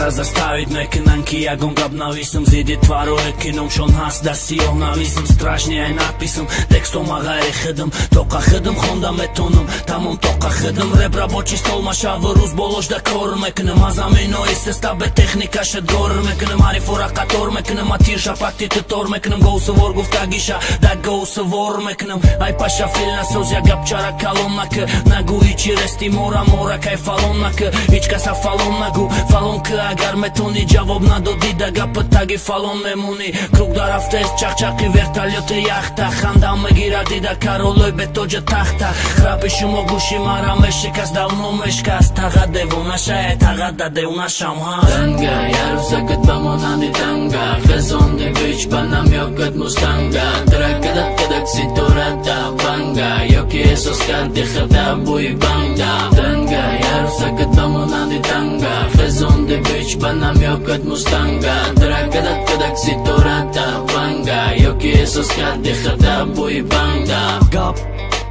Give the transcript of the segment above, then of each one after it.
Кара заставить мекинанки ягон гап нависам зиди твароe кином шон ҳаст да сиёҳ нависам страшни ай написам текстом агайри хидам тоқа хидам хонда метонам тамом тоқа хидам репра бо чистолма шаву рӯз болошда кор мекунам аз амино истеста бе техникаша гор мекунам ҳарифора қатор мекунам атир шапакти тутор мекунам гоусавор гуфта гиша да гоусавор мекунам ай паша фил насоз я гапчара калон нака нагу ҳичи рести мора кай фалон нака ҳич каса фалон нагу фалон ки агар метони ҷавоб надодӣ да гапа таги фалон мемонӣ круг дарафтест чақчақи вертолёти яхта хандам мегиради да каролой бетоҷа тахта рапи шумо гӯши мара мешикаст давно мешкаст тағат девонашае тағат да девонашам танга ярӯзагат ба монанди танга хезонди вич ба намёкат мустанга тракадак кадак ситорада банга ёки эҳсос карди хирда бӯи банга танга ярӯзагат ба монанди танга хезонди вич ба намёкат мустанга тракадак кадак ситорада банга ёки эҳсос карди хирда бӯи банга гап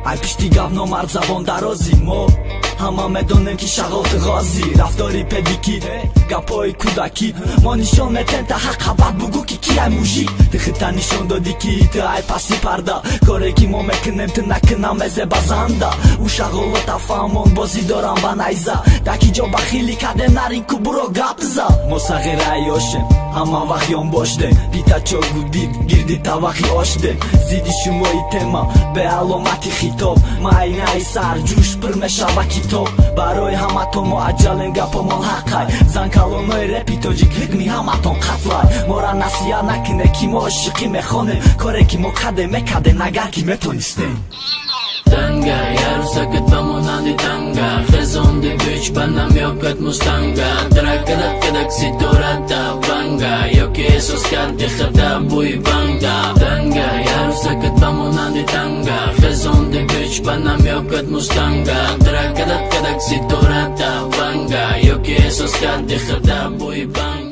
ай пишти гап номард забон дарози мо ҳама медонем ки шағоти ғозӣ рафтори педики гапҳои кӯдакӣ мо нишон метем та ҳақ ҳабат бугӯ ки ки ай мужик ты хита нишон додӣ ки ты ай паси парда коре ки мо мекунем ты накунам эзе базанда ӯ шағолота фаҳмон бозӣ дорам ба найза даки ҷо бахилӣ кардем нарин ку буро гап за мо сағира ёшем ҳама вақт ён боштем питачо гудид гирди тавақи оштем зидди шумои тема бе аломати хитоб майнаи сар ҷӯш пир мешава китоб барои ҳаматон мо аҷалем гапомон ҳаққай занкалонои репи тоҷик ритми ҳаматон қатлай мора насиҳат накине ки мо ошиқӣ мехонем коре ки мо кадем мекадем агар ки метонистем танга ярӯзагат ба монанди танга хезонди вич ба намёкат мустанга тракадак кадак ситорада банга ёки эҳсос карди хирда бӯи банга танга ярӯзагат ба монанди танга хезонди вич ба намёкат мустанга тракадак кадак ситорада банга ёки эҳсос карди хирда бӯи банга